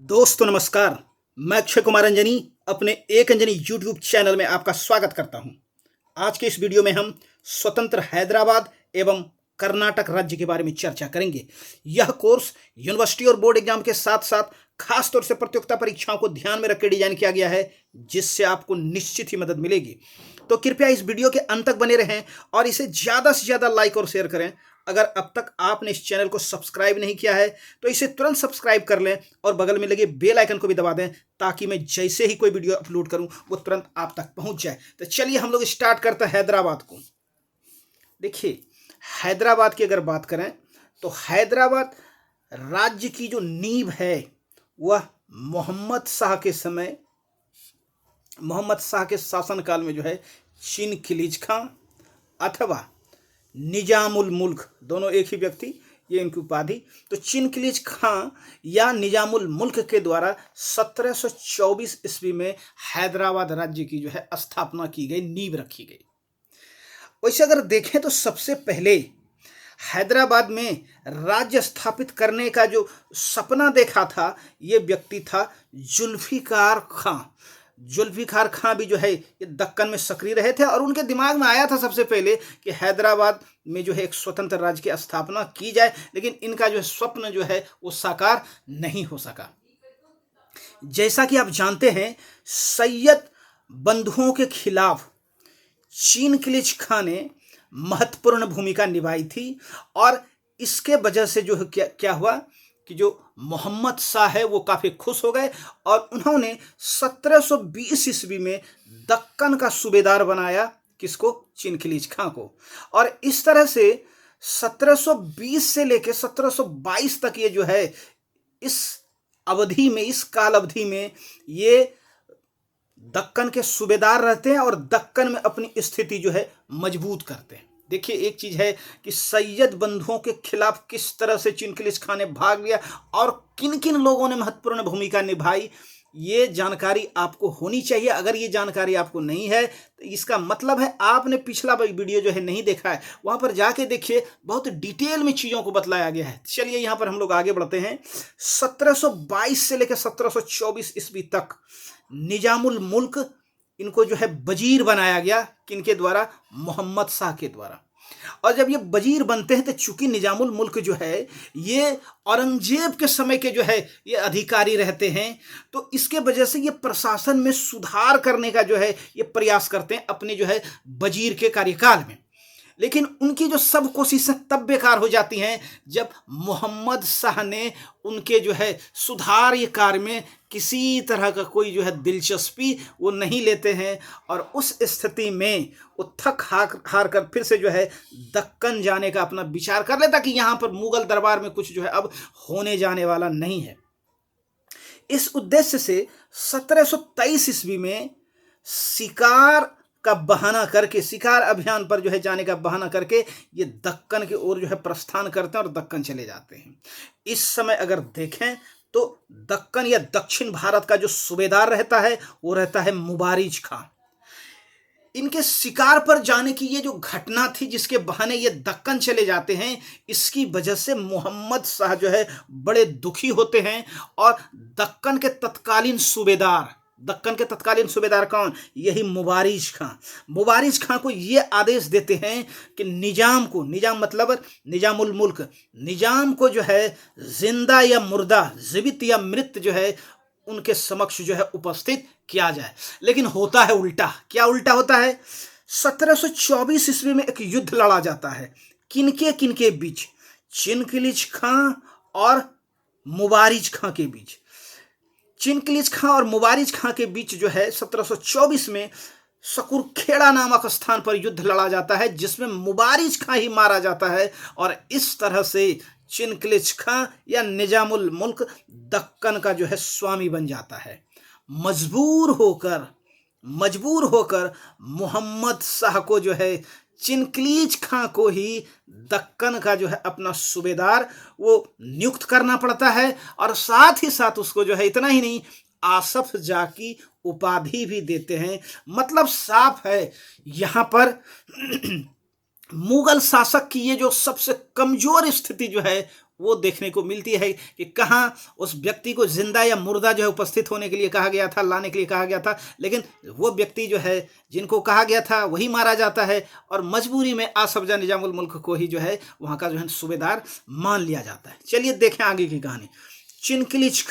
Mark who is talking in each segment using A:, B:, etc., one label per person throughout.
A: दोस्तों नमस्कार। मैं अक्षय कुमार अंजनी अपने एक अंजनी यूट्यूब चैनल में आपका स्वागत करता हूं। आज के इस वीडियो में हम स्वतंत्र हैदराबाद एवं कर्नाटक राज्य के बारे में चर्चा करेंगे। यह कोर्स यूनिवर्सिटी और बोर्ड एग्जाम के साथ साथ खास तौर से प्रतियोगिता परीक्षाओं को ध्यान में रखकर डिजाइन किया गया है, जिससे आपको निश्चित ही मदद मिलेगी। तो कृपया इस वीडियो के अंत तक बने रहें और इसे ज़्यादा से ज़्यादा लाइक और शेयर करें। अगर अब तक आपने इस चैनल को सब्सक्राइब नहीं किया है तो इसे तुरंत सब्सक्राइब कर लें और बगल में लगे बेल आइकन को भी दबा दें, ताकि मैं जैसे ही कोई वीडियो अपलोड करूं वो तुरंत आप तक पहुंच जाए। तो चलिए हम लोग स्टार्ट करते हैं हैदराबाद को। देखिए, हैदराबाद की अगर बात करें तो हैदराबाद राज्य की जो नींव है वह मोहम्मद शाह के शासनकाल में जो है चिन खिलीज खां अथवा निजामुल मुल्क, दोनों एक ही व्यक्ति, ये इनकी उपाधि। तो चिन खिलीज खां या निजामुल मुल्क के द्वारा 1724 ईस्वी में हैदराबाद राज्य की जो है स्थापना की गई, नींव रखी गई। वैसे अगर देखें तो सबसे पहले हैदराबाद में राज्य स्थापित करने का जो सपना देखा था ये व्यक्ति था जुल्फिकार खां। जुल्फिकार खां भी जो है ये दक्कन में सक्रिय रहे थे और उनके दिमाग में आया था सबसे पहले कि हैदराबाद में जो है एक स्वतंत्र राज्य की स्थापना की जाए, लेकिन इनका जो स्वप्न जो है वो साकार नहीं हो सका। जैसा कि आप जानते हैं, सैयद बंधुओं के खिलाफ चिन खिलीज खां ने महत्वपूर्ण भूमिका निभाई थी और इसके वजह से जो है क्या हुआ कि जो मोहम्मद शाह है वो काफ़ी खुश हो गए और उन्होंने 1720 ईस्वी में दक्कन का सूबेदार बनाया। किसको? चिन खिलीज खां को। और इस तरह से 1720 से लेकर 1722 तक ये जो है इस काल अवधि में ये दक्कन के सूबेदार रहते हैं और दक्कन में अपनी स्थिति जो है मजबूत करते हैं। देखिए, एक चीज़ है कि सैयद बंधुओं के खिलाफ किस तरह से चिन खिलीज खां ने भाग लिया और किन किन लोगों ने महत्वपूर्ण भूमिका निभाई, ये जानकारी आपको होनी चाहिए। अगर ये जानकारी आपको नहीं है तो इसका मतलब है आपने पिछला वीडियो जो है नहीं देखा है, वहाँ पर जाके देखिए, बहुत डिटेल में चीज़ों को बतलाया गया है। चलिए यहाँ पर हम लोग आगे बढ़ते हैं। 1722 से लेकर 1724 ईस्वी तक निजामुल मुल्क, इनको जो है वजीर बनाया गया। किनके द्वारा? मोहम्मद शाह के द्वारा। और जब ये वजीर बनते हैं तो चूंकि निजामुल मुल्क जो है ये औरंगजेब के समय के जो है ये अधिकारी रहते हैं, तो इसके वजह से ये प्रशासन में सुधार करने का जो है ये प्रयास करते हैं अपने जो है वजीर के कार्यकाल में। लेकिन उनकी जो सब कोशिशें तब बेकार हो जाती हैं जब मोहम्मद शाह ने उनके जो है सुधार कार्य में किसी तरह का कोई जो है दिलचस्पी वो नहीं लेते हैं और उस स्थिति में वो थक हार कर फिर से जो है दक्कन जाने का अपना विचार कर लेता कि यहाँ पर मुगल दरबार में कुछ जो है अब होने जाने वाला नहीं है। इस उद्देश्य से 1723 ईस्वी में शिकार का बहाना करके, शिकार अभियान पर जो है जाने का बहाना करके ये दक्कन की ओर जो है प्रस्थान करते हैं और दक्कन चले जाते हैं। इस समय अगर देखें तो दक्कन या दक्षिण भारत का जो सूबेदार रहता है वो रहता है मुबारिज खां। इनके शिकार पर जाने की ये जो घटना थी जिसके बहाने ये दक्कन चले जाते हैं, इसकी वजह से मोहम्मद शाह जो है बड़े दुखी होते हैं और दक्कन के तत्कालीन सूबेदार कौन? यही मुबारिज खां को ये आदेश देते हैं कि निजाम मतलब निजामुल मुल्क, निजाम को जो है जिंदा या मुर्दा, जीवित या मृत जो है उनके समक्ष जो है उपस्थित किया जाए। लेकिन होता है उल्टा। क्या उल्टा होता है? 1724 ईस्वी में एक युद्ध लड़ा जाता है। किनके बीच? चिन खिलीज खां और मुबारिज खां के बीच। चिन खिलीज खां और मुबारिज खां के बीच जो है 1724 में सकुरखेड़ा नामक स्थान पर युद्ध लड़ा जाता है, जिसमें मुबारिज खां ही मारा जाता है और इस तरह से चिन खिलीज खां या निजामुल मुल्क दक्कन का जो है स्वामी बन जाता है। मजबूर होकर मोहम्मद शाह को जो है चिन खिलीज खां को ही दक्कन का जो है अपना सूबेदार वो नियुक्त करना पड़ता है और साथ ही साथ उसको जो है इतना ही नहीं, आसफ जा की उपाधि भी देते हैं। मतलब साफ है यहाँ पर मुगल शासक की ये जो सबसे कमजोर स्थिति जो है वो देखने को मिलती है कि कहाँ उस व्यक्ति को जिंदा या मुर्दा जो है उपस्थित होने के लिए कहा गया था, लाने के लिए कहा गया था, लेकिन वो व्यक्ति जो है जिनको कहा गया था वही मारा जाता है और मजबूरी में आसफजा निजामुल मुल्क को ही जो है वहाँ का जो है सूबेदार मान लिया जाता है। चलिए देखें आगे की कहानी। चिनकिलिच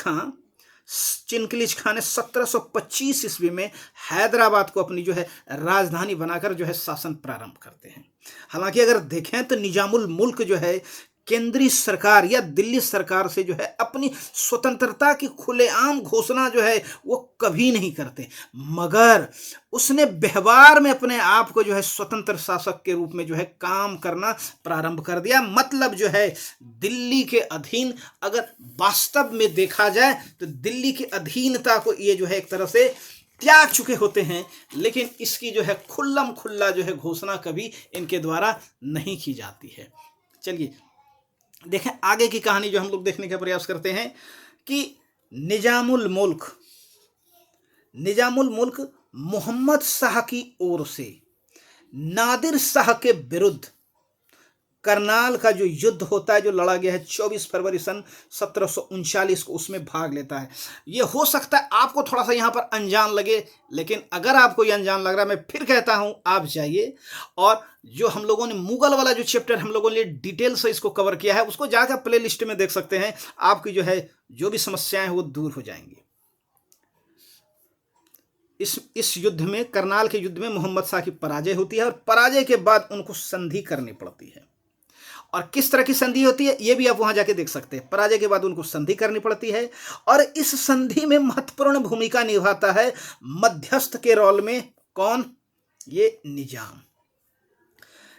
A: खां ने 1725 ईस्वी में हैदराबाद को अपनी जो है राजधानी बनाकर जो है शासन प्रारंभ करते हैं। हालांकि अगर देखें तो निजामुल मुल्क जो है केंद्रीय सरकार या दिल्ली सरकार से जो है अपनी स्वतंत्रता की खुलेआम घोषणा जो है वो कभी नहीं करते, मगर उसने व्यवहार में अपने आप को जो है स्वतंत्र शासक के रूप में जो है काम करना प्रारंभ कर दिया। मतलब जो है दिल्ली के अधीन, अगर वास्तव में देखा जाए तो दिल्ली की अधीनता को ये जो है एक तरह से त्याग चुके होते हैं, लेकिन इसकी जो है खुल्लम खुल्ला जो है घोषणा कभी इनके द्वारा नहीं की जाती है। चलिए देखें आगे की कहानी जो हम लोग देखने का प्रयास करते हैं कि निजामुल मुल्क मोहम्मद शाह की ओर से नादिर शाह के विरुद्ध करनाल का जो युद्ध होता है, जो लड़ा गया है 24 फरवरी सन 1739 को, उसमें भाग लेता है। ये हो सकता है आपको थोड़ा सा यहाँ पर अनजान लगे, लेकिन अगर आपको ये अनजान लग रहा है, मैं फिर कहता हूँ आप जाइए और जो हम लोगों ने मुगल वाला जो चैप्टर हम लोगों ने डिटेल से इसको कवर किया है उसको जाकर प्ले लिस्ट में देख सकते हैं। आपकी जो है जो भी समस्याएं हैं वो दूर हो जाएंगी। इस युद्ध में, करनाल के युद्ध में मोहम्मद शाह की पराजय होती है और पराजय के बाद उनको संधि करनी पड़ती है। और किस तरह की संधि होती है ये भी आप वहां जाके देख सकते हैं। पराजय के बाद उनको संधि करनी पड़ती है और इस संधि में महत्वपूर्ण भूमिका निभाता है मध्यस्थ के रोल में कौन? ये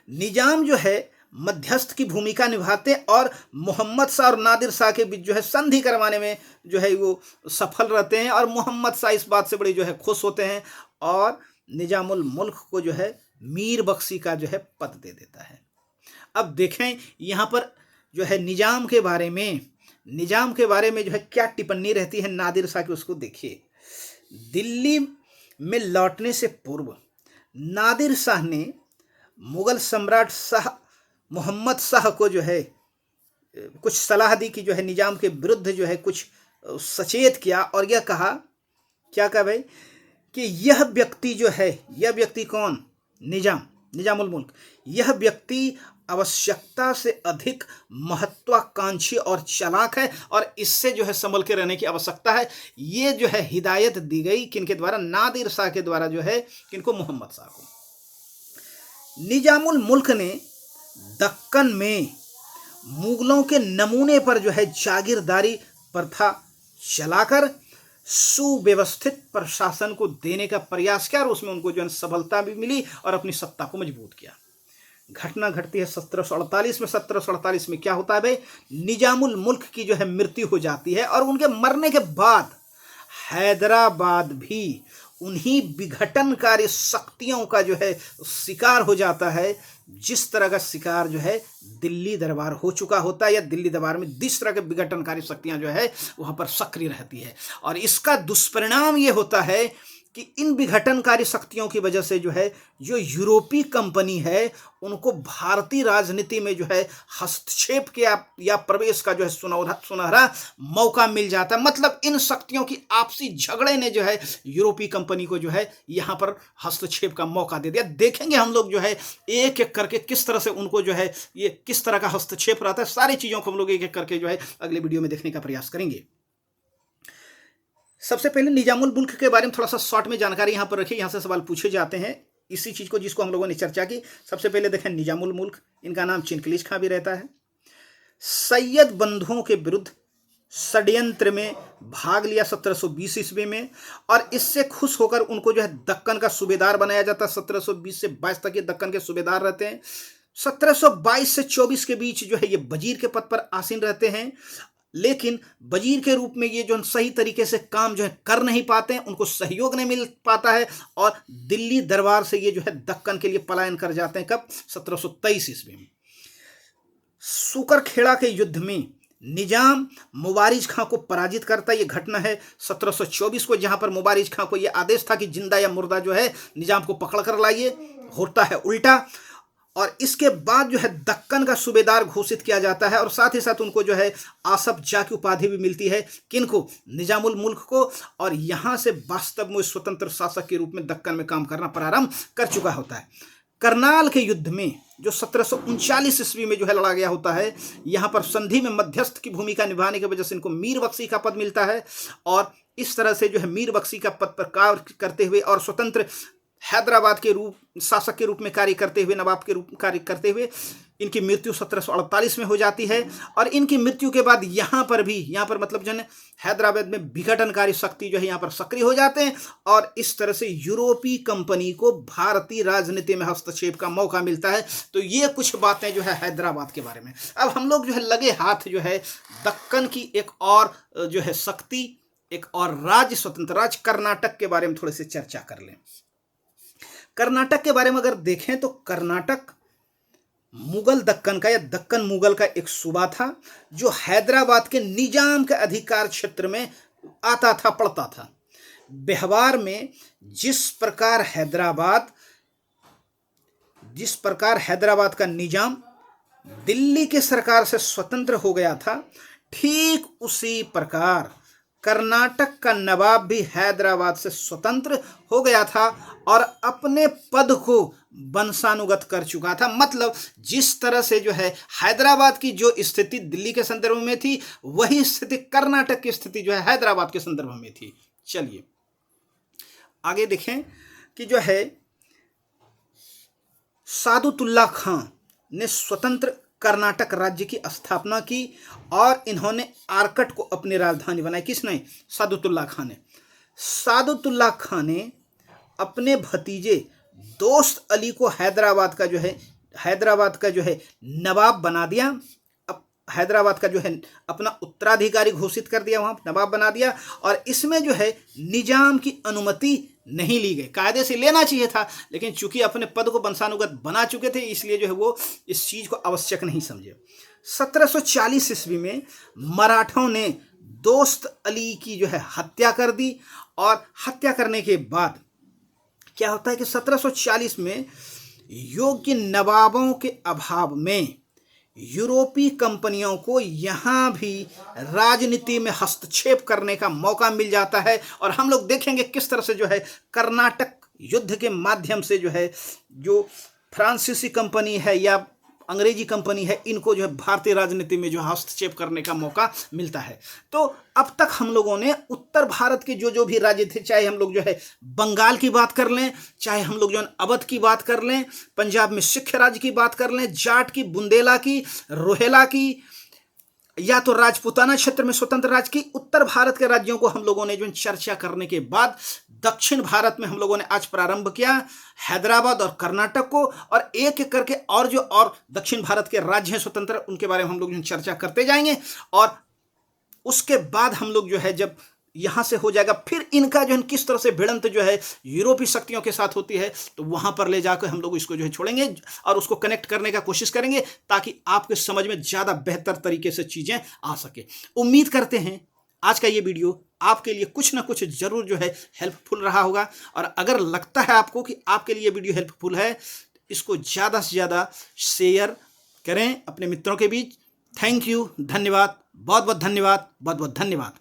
A: निजाम जो है मध्यस्थ की भूमिका निभाते हैं और मोहम्मद शाह और नादिर शाह के बीच जो है संधि करवाने में जो है वो सफल रहते हैं और मोहम्मद शाह इस बात से बड़े जो है खुश होते हैं और निजामुल मुल्क को जो है मीर बख्शी का जो है पद दे देता है। अब देखें यहाँ पर जो है निजाम के बारे में जो है क्या टिप्पणी रहती है नादिर शाह की, उसको देखिए। दिल्ली में लौटने से पूर्व नादिर शाह ने मुगल सम्राट शाह मोहम्मद शाह को जो है कुछ सलाह दी कि जो है निजाम के विरुद्ध जो है कुछ सचेत किया और यह कहा, क्या कहा भाई, कि यह व्यक्ति कौन? निजामुल मुल्क, यह व्यक्ति आवश्यकता से अधिक महत्वाकांक्षी और चालाक है और इससे जो है संभल के रहने की आवश्यकता है। ये जो है हिदायत दी गई किनके द्वारा? नादिर शाह के द्वारा जो है किनको? मोहम्मद शाह को। निजामुल मुल्क ने दक्कन में मुगलों के नमूने पर जो है जागीरदारी प्रथा चलाकर सुव्यवस्थित प्रशासन को देने का प्रयास किया और उसमें उनको जो है सफलता भी मिली और अपनी सत्ता को मजबूत किया। घटना घटती है 1748 में। 1748 में क्या होता है भाई? निजामुल मुल्क की जो है मृत्यु हो जाती है और उनके मरने के बाद हैदराबाद भी उन्हीं विघटनकारी शक्तियों का जो है शिकार हो जाता है, जिस तरह का शिकार जो है दिल्ली दरबार हो चुका होता है, या दिल्ली दरबार में जिस तरह के विघटनकारी शक्तियां जो है वहां पर सक्रिय रहती है। और इसका दुष्परिणाम ये होता है कि इन विघटनकारी शक्तियों की वजह से जो है जो यूरोपीय कंपनी है उनको भारतीय राजनीति में जो है हस्तक्षेप के या प्रवेश का जो है सुनहरा मौका मिल जाता है। मतलब इन शक्तियों की आपसी झगड़े ने जो है यूरोपीय कंपनी को जो है यहाँ पर हस्तक्षेप का मौका दे दिया। देखेंगे हम लोग जो है एक एक करके किस तरह से उनको जो है ये किस तरह का हस्तक्षेप रहता है। सारी चीज़ों को हम लोग एक एक करके जो है अगले वीडियो में देखने का प्रयास करेंगे। सबसे पहले निजामुल मुल्क के बारे में थोड़ा सा शॉर्ट में जानकारी यहाँ पर रखिए, यहाँ से सवाल पूछे जाते हैं इसी चीज़ को जिसको हम लोगों ने चर्चा की। सबसे पहले देखें निजामुल मुल्क, इनका नाम चिनकिलिच खां भी रहता है। सैयद बंधुओं के विरुद्ध षड्यंत्र में भाग लिया 1720 ईस्वी में और इससे खुश होकर उनको जो है दक्कन का सूबेदार बनाया जाता है। 1720 से 22 तक ये दक्कन के सूबेदार रहते हैं। 1722 से 24 के बीच जो है ये वजीर के पद पर आसीन रहते हैं, लेकिन वजीर के रूप में ये जो सही तरीके से काम जो है कर नहीं पाते हैं, उनको सहयोग नहीं मिल पाता है और दिल्ली दरबार से ये जो है दक्कन के लिए पलायन कर जाते हैं। कब? 1723 ईस्वी में। सुकरखेड़ा के युद्ध में निजाम मुबारिज खां को पराजित करता है। ये घटना है 1724 को, जहां पर मुबारिज खां को ये आदेश था कि जिंदा या मुर्दा जो है निजाम को पकड़ कर लाइए। होता है उल्टा, और इसके बाद जो है दक्कन का सूबेदार घोषित किया जाता है और साथ ही साथ उनको जो है आसफ जाह की उपाधि भी मिलती है। किनको? निजामुल मुल्क को। और यहाँ से वास्तव में स्वतंत्र शासक के रूप में दक्कन में काम करना प्रारंभ कर चुका होता है। करनाल के युद्ध में जो 1739 ईस्वी में जो है लड़ा गया होता है, यहाँ पर संधि में मध्यस्थ की भूमिका निभाने की वजह से इनको मीर बख्शी का पद मिलता है और इस तरह से जो है मीर बख्शी का पद पर कार्य करते हुए और स्वतंत्र हैदराबाद के रूप शासक के रूप में कार्य करते हुए, नवाब के रूप में कार्य करते हुए इनकी मृत्यु 1748 में हो जाती है। और इनकी मृत्यु के बाद यहाँ पर मतलब जो है हैदराबाद में विघटनकारी शक्ति जो है यहाँ पर सक्रिय हो जाते हैं और इस तरह से यूरोपीय कंपनी को भारतीय राजनीति में हस्तक्षेप का मौका मिलता है। तो ये कुछ बातें जो है हैदराबाद के बारे में। अब हम लोग जो है लगे हाथ जो है दक्कन की एक और जो है शक्ति, एक और राज्य, स्वतंत्र राज्य कर्नाटक के बारे में थोड़े से चर्चा कर लें। कर्नाटक के बारे में अगर देखें तो कर्नाटक मुगल दक्कन का या दक्कन मुगल का एक सूबा था जो हैदराबाद के निजाम के अधिकार क्षेत्र में आता था, पड़ता था। व्यवहार में जिस प्रकार हैदराबाद का निजाम दिल्ली के सरकार से स्वतंत्र हो गया था, ठीक उसी प्रकार कर्नाटक का नवाब भी हैदराबाद से स्वतंत्र हो गया था और अपने पद को वंशानुगत कर चुका था। मतलब जिस तरह से जो है हैदराबाद की जो स्थिति दिल्ली के संदर्भ में थी, वही स्थिति कर्नाटक की स्थिति जो है हैदराबाद के संदर्भ में थी। चलिए आगे देखें कि जो है सादुतुल्लाह खां ने स्वतंत्र कर्नाटक राज्य की स्थापना की और इन्होंने आरकट को अपनी राजधानी बनाई। किसने? सादुतुल्लाह खां ने। सादुतुल्लाह खां ने अपने भतीजे दोस्त अली को हैदराबाद का जो है नवाब बना दिया। अब हैदराबाद का जो है अपना उत्तराधिकारी घोषित कर दिया, वहाँ नवाब बना दिया। और इसमें जो है निजाम की अनुमति नहीं ली गई। कायदे से लेना चाहिए था, लेकिन चूंकि अपने पद को वंशानुगत बना चुके थे, इसलिए जो है वो इस चीज को आवश्यक नहीं समझे। 1740 ईस्वी में मराठों ने दोस्त अली की जो है हत्या कर दी और हत्या करने के बाद क्या होता है कि 1740 में योग्य नवाबों के अभाव में यूरोपीय कंपनियों को यहाँ भी राजनीति में हस्तक्षेप करने का मौका मिल जाता है। और हम लोग देखेंगे किस तरह से जो है कर्नाटक युद्ध के माध्यम से जो है जो फ्रांसीसी कंपनी है या अंग्रेजी कंपनी है, इनको जो है भारतीय राजनीति में जो हस्तक्षेप करने का मौका मिलता है। तो अब तक हम लोगों ने उत्तर भारत के जो भी राज्य थे, चाहे हम लोग जो है बंगाल की बात कर लें, चाहे हम लोग जो है अवध की बात कर लें, पंजाब में सिख राज्य की बात कर लें, जाट की, बुंदेला की, रोहेला की, या तो राजपूताना क्षेत्र में स्वतंत्र राज्य की, उत्तर भारत के राज्यों को हम लोगों ने जो चर्चा करने के बाद दक्षिण भारत में हम लोगों ने आज प्रारंभ किया हैदराबाद और कर्नाटक को। और एक एक करके और दक्षिण भारत के राज्य हैं स्वतंत्र, उनके बारे में हम लोग जो चर्चा करते जाएंगे। और उसके बाद हम लोग जो है जब यहाँ से हो जाएगा, फिर इनका जो है किस तरह से भिड़ंत जो है यूरोपीय शक्तियों के साथ होती है, तो वहाँ पर ले जाकर हम लोग इसको जो है छोड़ेंगे और उसको कनेक्ट करने का कोशिश करेंगे ताकि आपके समझ में ज़्यादा बेहतर तरीके से चीज़ें आ सके। उम्मीद करते हैं आज का ये वीडियो आपके लिए कुछ ना कुछ ज़रूर जो है हेल्पफुल रहा होगा। और अगर लगता है आपको कि आपके लिए वीडियो हेल्पफुल है, इसको ज़्यादा से ज़्यादा शेयर करें अपने मित्रों के बीच। थैंक यू, धन्यवाद, बहुत बहुत धन्यवाद, बहुत बहुत धन्यवाद।